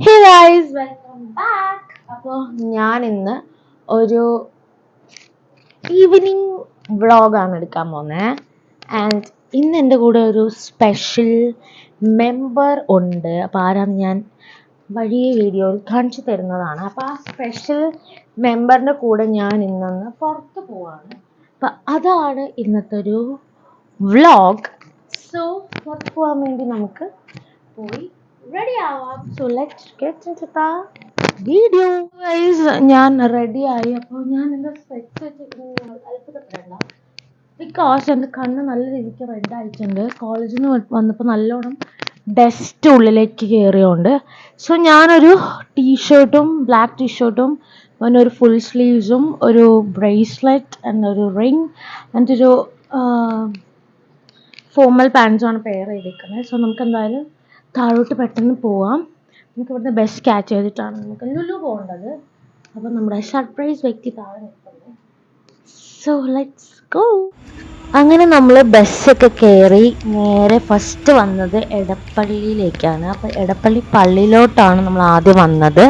Hey guys, welcome back. അപ്പോൾ ഞാൻ ഇന്ന് ഒരു ഈവനിങ് വ്ളോഗാണ് എടുക്കാൻ പോകുന്നത്. ആൻഡ് ഇന്ന് എൻ്റെ കൂടെ ഒരു സ്പെഷ്യൽ മെമ്പർ ഉണ്ട്. അപ്പോൾ ആരാന്ന് ഞാൻ വഴിയെ വീഡിയോയിൽ കാണിച്ചു തരുന്നതാണ്. അപ്പോൾ ആ സ്പെഷ്യൽ മെമ്പറിൻ്റെ കൂടെ ഞാൻ ഇന്നൊന്ന് പുറത്ത് പോവാണ്. അപ്പം അതാണ് ഇന്നത്തെ ഒരു വ്ളോഗ്. സോ പുറത്ത് പോകാൻ വേണ്ടി നമുക്ക് പോയി റെഡി ആവാം. So let's get into the video. Guys, ഞാൻ റെഡി ആയി. അപ്പോൾ ഞാൻ എൻ്റെ സ്പെക്സ് വെച്ചിട്ട് അത്ഭുതപ്പെടേണ്ട, ബിക്കോസ് എൻ്റെ കണ്ണ് നല്ല രീതിക്ക് റെഡ് ആയിട്ടുണ്ട്. കോളേജിൽ നിന്ന് വന്നപ്പോൾ നല്ലോണം ഡസ്റ്റ് ഉള്ളിലേക്ക് കയറിയോണ്ട്. സോ ഞാനൊരു ടീഷർട്ടും ബ്ലാക്ക് ടീഷർട്ടും പിന്നെ ഒരു ഫുൾ സ്ലീവ്സും ഒരു ബ്രേസ്ലെറ്റ് ആൻഡ് ഒരു റിങ് ആൻഡ് ഒരു ഫോർമൽ പാൻസുമാണ് പെയർ ചെയ്തിരിക്കുന്നത്. സോ നമുക്ക് എന്തായാലും താഴോട്ട് പെട്ടെന്ന് പോവാം. നമുക്ക് ഇവിടുന്ന് ബസ് ക്യാച്ച് ചെയ്തിട്ടാണ് നമുക്ക് ലുലു പോകേണ്ടത്. അപ്പം നമ്മുടെ സർപ്രൈസ് വ്യക്തി താഴെ നിൽക്കുന്നത്. So let's go. അങ്ങനെ നമ്മൾ ബസ്സൊക്കെ കയറി നേരെ ഫസ്റ്റ് വന്നത് എടപ്പള്ളിയിലേക്കാണ്. അപ്പോൾ എടപ്പള്ളി പള്ളിയിലോട്ടാണ് നമ്മൾ ആദ്യം വന്നത്.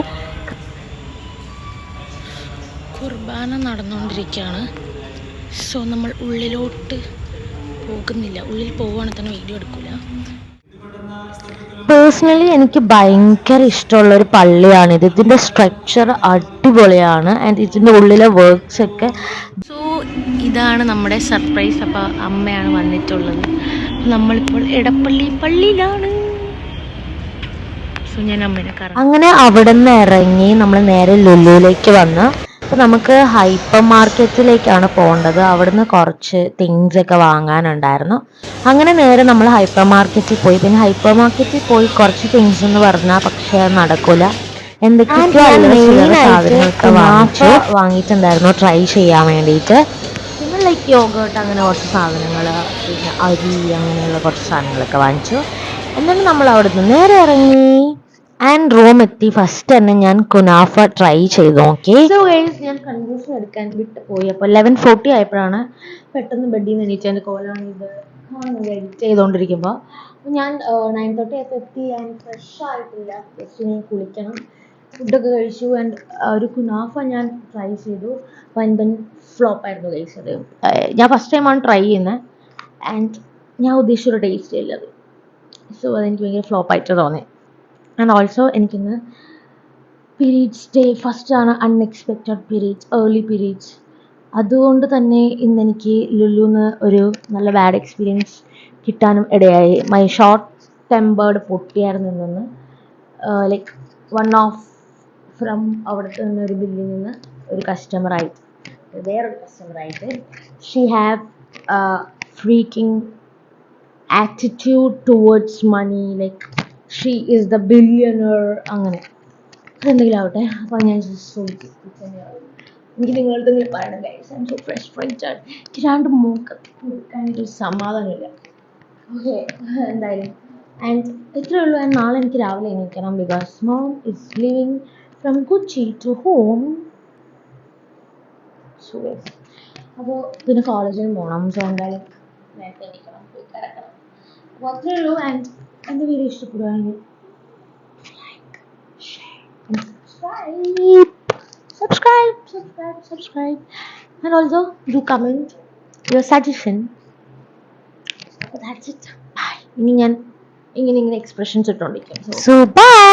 കുർബാന നടന്നുകൊണ്ടിരിക്കുകയാണ്. സോ നമ്മൾ ഉള്ളിലോട്ട് പോകുന്നില്ല. ഉള്ളിൽ പോവുകയാണെങ്കിൽ തന്നെ വീഡിയോ എടുക്കില്ല. പേഴ്സണലി എനിക്ക് ഭയങ്കര ഇഷ്ടമുള്ളൊരു പള്ളിയാണിത്. ഇതിൻ്റെ സ്ട്രക്ചർ അടിപൊളിയാണ്. ആൻഡ് ഇതിൻ്റെ ഉള്ളിലെ വർക്ക്സ് ഒക്കെ. സോ ഇതാണ് നമ്മുടെ സർപ്രൈസ്. അപ്പോൾ അമ്മയാണ് വന്നിട്ടുള്ളത്. നമ്മളിപ്പോൾ എടപ്പള്ളി പള്ളിയിലാണ്. സോ ഞാൻ അമ്മേനെ കാണാം. അങ്ങനെ അവിടെ നിന്ന് ഇറങ്ങി നമ്മൾ നേരെ ലുലുവിലേക്ക് വന്ന്. അപ്പോൾ നമുക്ക് ഹൈപ്പർ മാർക്കറ്റിലേക്കാണ് പോകേണ്ടത്. അവിടുന്ന് കുറച്ച് തിങ്സ് ഒക്കെ വാങ്ങാനുണ്ടായിരുന്നു. അങ്ങനെ നേരെ നമ്മൾ ഹൈപ്പർ മാർക്കറ്റിൽ പോയി. പിന്നെ ഹൈപ്പർ മാർക്കറ്റിൽ പോയി കുറച്ച് തിങ്സ് എന്ന് പറഞ്ഞാൽ പക്ഷേ അത് നടക്കില്ല. എന്തൊക്കെയോ സാധനങ്ങളൊക്കെ വാങ്ങിയിട്ടുണ്ടായിരുന്നു ട്രൈ ചെയ്യാൻ വേണ്ടിയിട്ട്. പിന്നെ ലൈക്ക് യോഗേർട്ട് അങ്ങനെ കുറച്ച് സാധനങ്ങൾ, പിന്നെ അരി അങ്ങനെയുള്ള കുറച്ച് സാധനങ്ങളൊക്കെ വാങ്ങിച്ചു. എന്നിട്ട് നമ്മൾ അവിടെ നിന്ന് നേരെ ഇറങ്ങി ആൻഡ് റൂം എത്തി. ഫസ്റ്റ് തന്നെ ഞാൻ കുനാഫ ട്രൈ ചെയ്ത് നോക്കി. സോ ഗൈസ്, ഞാൻ കൺഫ്യൂഷൻ എടുക്കാൻ വിട്ടു പോയി. അപ്പോൾ 11:40 ആയപ്പോഴാണ് പെട്ടെന്ന് ബെഡിൽ നിന്ന് എണീറ്റ്. എൻ്റെ കോലാണ് ഇത് എഡിറ്റ് ചെയ്തുകൊണ്ടിരിക്കുമ്പോൾ. അപ്പോൾ ഞാൻ 9:30 ആയപ്പോൾ എത്തി. ആൻഡ് ഫ്രഷ് ആയിട്ടില്ല. ജസ്റ്റ് ഞാൻ കുളിക്കണം, ഫുഡൊക്കെ കഴിച്ചു. ആൻഡ് ഒരു കുനാഫ ഞാൻ ട്രൈ ചെയ്തു. വൻപൻ ഫ്ലോപ്പായിരുന്നു ഗൈസ്. അത് ഞാൻ ഫസ്റ്റ് ടൈമാണ് ട്രൈ ചെയ്യുന്നത്. ആൻഡ് ഞാൻ ഉദ്ദേശിച്ചൊരു ടേസ്റ്റ് ഇല്ല അത്. സോ അതെനിക്ക് ഭയങ്കര ഫ്ലോപ്പായിട്ട് തോന്നി. ആൻഡ് ഓൾസോ എനിക്കിന്ന് പീരീഡ്സ് ഡേ ഫസ്റ്റാണ്. Unexpected periods, early periods. അതുകൊണ്ട് തന്നെ ഇന്നെനിക്ക് ലുലുന്ന് ഒരു നല്ല ബാഡ് എക്സ്പീരിയൻസ് കിട്ടാനും ഇടയായി. മൈ ഷോർട്ട് ടെമ്പേർഡ് പൊട്ടിയായിരുന്നു ഇന്നൊന്ന്. ലൈക്ക് വൺ ഓഫ് ഫ്രം അവിടുത്തെ നിന്ന് ഒരു ബില്ലിൽ നിന്ന് ഒരു കസ്റ്റമറായിട്ട് വേറൊരു കസ്റ്റമറായിട്ട് she have freaking attitude towards money. Like she is the billionaire. അങ്ങനെ അതെന്തെങ്കിലും ആവട്ടെ. അപ്പോൾ ഞാൻ ചോദിച്ചു, എനിക്ക് നിങ്ങളുടെ പറയണം guys, I am so frustrated. എനിക്ക് രണ്ട് മൂക്ക് കൊടുക്കാനൊരു സമാധാനമില്ല. ഓക്കെ, എന്തായാലും ആൻഡ് ഇത്രയേ ഉള്ളൂ. ആൻഡ് നാളെ എനിക്ക് രാവിലെ എണീക്കണം. Because mom is living from Kochi to home. So അപ്പോൾ പിന്നെ കോളേജിൽ പോകണം. സോ എന്തായാലും നേരത്തെ എണീക്കണം, പോയി കിടക്കണം. അപ്പോൾ അത്രയേ ഉള്ളൂ. ആൻഡ് എൻ്റെ വീഡിയോ ഇഷ്ടപ്പെടുകയാണെങ്കിൽ like, share and subscribe and also do comment your suggestion. That's it. Bye. ഇനി ഞാൻ ഇങ്ങനെ എക്സ്പ്രഷൻസ് ഇട്ടുകൊണ്ടിരിക്കും. So bye.